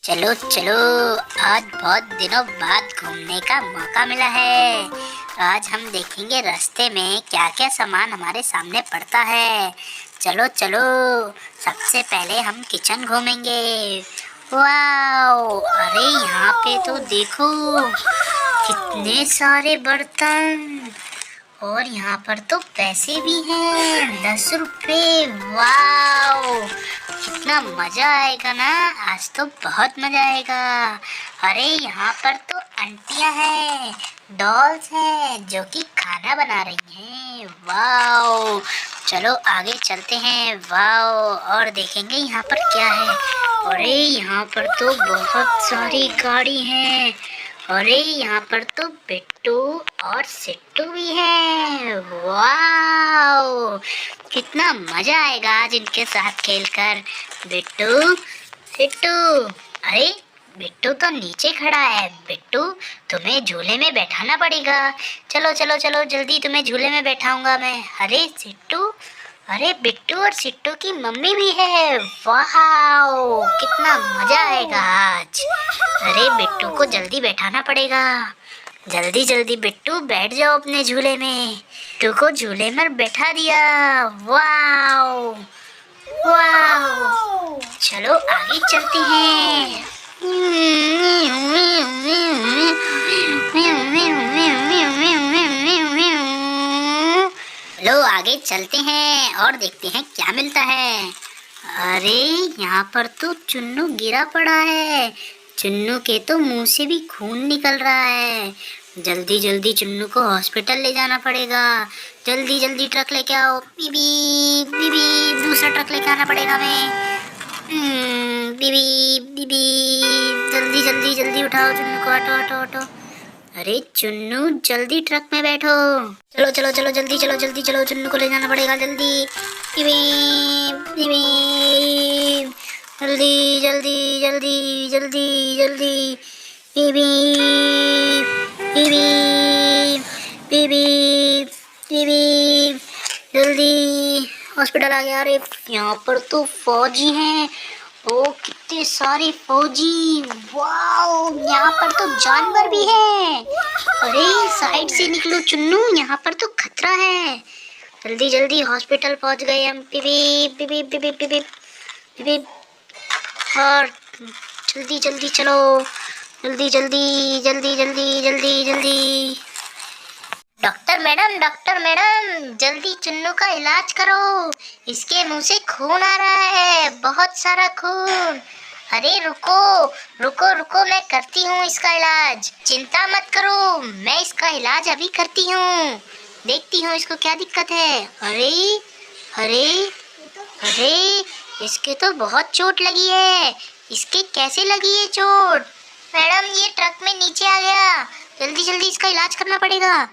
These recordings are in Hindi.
चलो चलो, आज बहुत दिनों बाद घूमने का मौका मिला है। आज हम देखेंगे रास्ते में क्या क्या सामान हमारे सामने पड़ता है। चलो चलो, सबसे पहले हम किचन घूमेंगे। वाओ, अरे यहाँ पे तो देखो कितने सारे बर्तन, और यहाँ पर तो पैसे भी हैं, 10 रुपए। वाओ, कितना मजा आएगा ना, आज तो बहुत मजा आएगा। अरे यहाँ पर तो आंटियाँ हैं, डॉल्स हैं जो कि खाना बना रही हैं। वाओ, चलो आगे चलते हैं। वाओ, और देखेंगे यहाँ पर क्या है। अरे यहाँ पर तो बहुत सारी गाड़ी हैं। अरे यहाँ पर तो बिट्टू और सिट्टू भी हैं। वाओ, कितना मजा आएगा आज इनके साथ खेलकर। बिट्टू, सिट्टू, अरे बिट्टू तो नीचे खड़ा है। बिट्टू, तुम्हें झूले में बैठाना पड़ेगा। चलो चलो चलो, जल्दी तुम्हें झूले में बैठाऊंगा मैं। अरे सिट्टू, अरे बिट्टू और सिट्टू की मम्मी भी है। वाओ, कितना मजा आएगा आज। अरे बिट्टू को जल्दी बैठाना पड़ेगा। जल्दी जल्दी बिट्टू बैठ जाओ अपने झूले में। बिट्टू को झूले में बैठा दिया। वाओ वाओ, चलो आगे चलते हैं। लो आगे चलते हैं और देखते हैं क्या मिलता है। अरे यहाँ पर तो चुन्नू गिरा पड़ा है। चुन्नू के तो मुंह से भी खून निकल रहा है। जल्दी जल्दी चुन्नू को हॉस्पिटल ले जाना पड़ेगा। जल्दी जल्दी ट्रक लेके आओ। बीबी बीबी, दूसरा ट्रक लेके आना पड़ेगा हमें। बीबी बीबी, जल्दी जल्दी जल्दी उठाओ चुन्नू को। Auto auto auto. अरे चुन्नू, जल्दी ट्रक में बैठो। चलो चलो चलो, जल्दी चलो, जल्दी चलो, चुन्नू को ले जाना पड़ेगा जल्दी। बीबी बीबी, जल्दी जल्दी जल्दी जल्दी जल्दी। बीबी बीबी बीबी बीबी, जल्दी, हॉस्पिटल आ गया। अरे यहाँ पर तो फौजी हैं। ओ कितने सारे फौजी। वाओ, यहाँ पर तो जानवर भी हैं। अरे साइड से निकलो चुन्नू, यहाँ पर तो खतरा है। जल्दी जल्दी हॉस्पिटल पहुँच गए हम। बीबी बीबी बीबी बीबी बीबी, और जल्दी जल्दी चलो, जल्दी जल्दी जल्दी जल्दी जल्दी जल्दी। डॉक्टर मैडम, जल्दी चुन्नू का इलाज करो। इसके मुंह से खून आ रहा है, बहुत सारा खून। अरे रुको रुको रुको, मैं करती हूँ इसका इलाज। चिंता मत करो, मैं इसका इलाज अभी करती हूँ। देखती हूँ इसको क्या दिक्कत है। अरे अरे अरे, इसके तो बहुत चोट लगी है। इसके कैसे लगी है चोट? मैडम, ये ट्रक में नीचे आ गया। जल्दी जल्दी इसका इलाज करना पड़ेगा।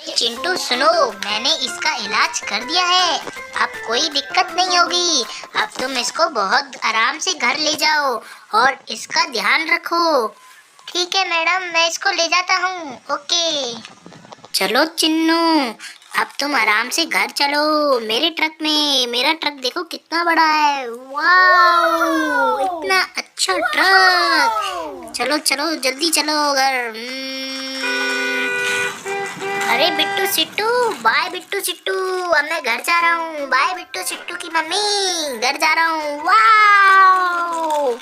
चिंटू सुनो, मैंने इसका इलाज कर दिया है। अब कोई दिक्कत नहीं होगी। अब तुम इसको बहुत आराम से घर ले जाओ और इसका ध्यान रखो। ठीक है मैडम, मैं इसको ले जाता हूँ। ओके। चलो चिन्नू, अब तुम आराम से घर चलो मेरे ट्रक में। मेरा ट्रक देखो कितना बड़ा है। वाओ, इतना अच्छा ट्रक। चलो चलो, जल्दी चलो घर। अरे बिट्टू सिट्टू, बाय बिट्टू सिट्टू, अब मैं घर जा रहा हूँ। बाय बिट्टू सिट्टू की मम्मी, घर जा रहा हूँ। वाओ।